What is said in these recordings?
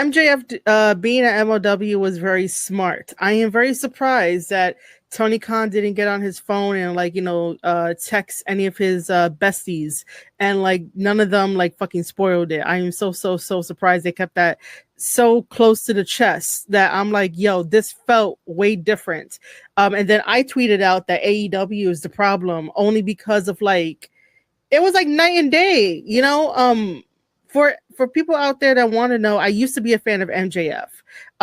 MJF being at MLW was very smart. I am very surprised that Tony Khan didn't get on his phone and like, text any of his besties, and like none of them like fucking spoiled it. I am so surprised they kept that so close to the chest that I'm like, yo, this felt way different. And then I tweeted out that AEW is the problem only because of like it was like night and day, for people out there that want to know, I used to be a fan of MJF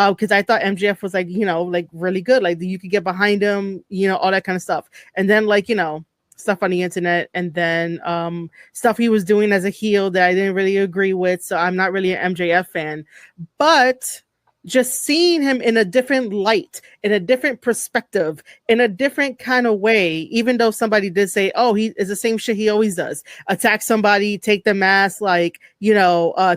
because I thought MJF was like, like really good. Like you could get behind him, all that kind of stuff. And then like, stuff on the internet, and then stuff he was doing as a heel that I didn't really agree with. So I'm not really an MJF fan. But just seeing him in a different light, in a different perspective, in a different kind of way, even though somebody did say, oh, he is the same shit he always does. Attack somebody, take the mask, like,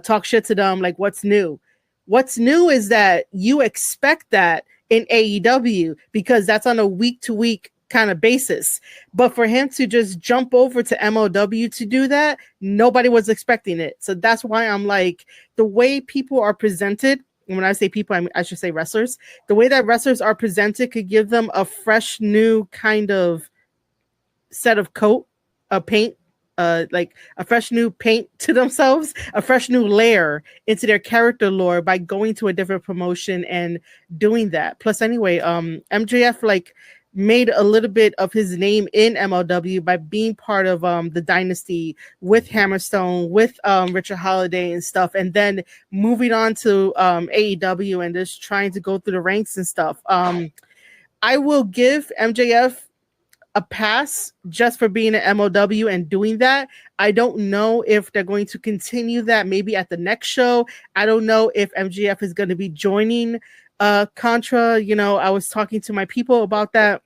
talk shit to them. Like, what's new? What's new is that you expect that in AEW because that's on a week-to-week kind of basis. But for him to just jump over to MLW to do that, nobody was expecting it. So that's why I'm like, the way people are presented, when I say people, I should say wrestlers. The way that wrestlers are presented could give them a fresh, new kind of set of paint, like a fresh new paint to themselves, a fresh new layer into their character lore by going to a different promotion and doing that. Plus, anyway, MJF like made a little bit of his name in MLW by being part of the dynasty with Hammerstone, with Richard Holiday and stuff, and then moving on to AEW and just trying to go through the ranks and stuff. I will give MJF a pass just for being at MLW and doing that. I don't know if they're going to continue that maybe at the next show. I don't know if MJF is going to be joining Contra. I was talking to my people about that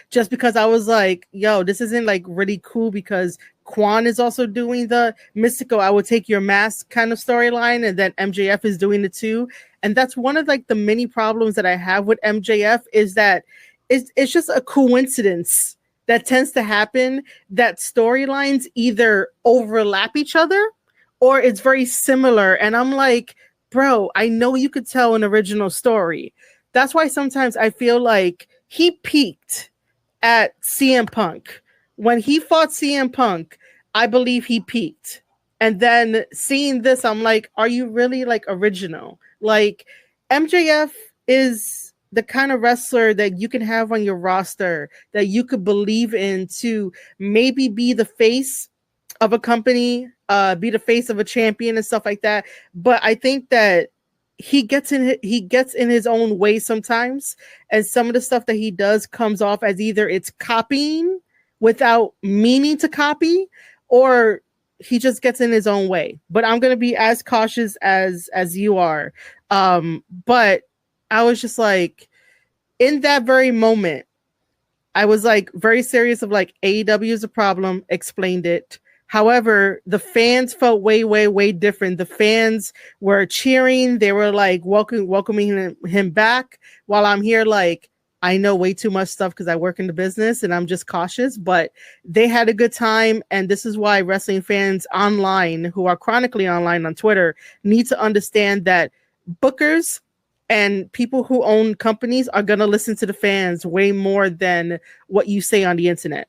just because I was like, yo, this isn't like really cool because Quan is also doing the Mystical I will take your mask kind of storyline, and then MJF is doing it too. And that's one of like the many problems that I have with MJF is that it's just a coincidence that tends to happen that storylines either overlap each other or it's very similar. And I'm like, bro, I know you could tell an original story. That's why sometimes I feel like he peaked at CM Punk. When he fought CM Punk, I believe he peaked. And then seeing this, I'm like, are you really like original? Like MJF is the kind of wrestler that you can have on your roster that you could believe in to maybe be the face of a company, be the face of a champion and stuff like that. But I think that he gets in his own way sometimes, and some of the stuff that he does comes off as either it's copying without meaning to copy, or he just gets in his own way. But I'm gonna be as cautious as you are. But I was just like, in that very moment, I was like very serious of like AEW is a problem, explained it. However, the fans felt way different. The fans were cheering. They were like welcoming him back, while I'm here like, I know way too much stuff because I work in the business and I'm just cautious, but they had a good time. And this is why wrestling fans online who are chronically online on Twitter need to understand that bookers and people who own companies are going to listen to the fans way more than what you say on the internet.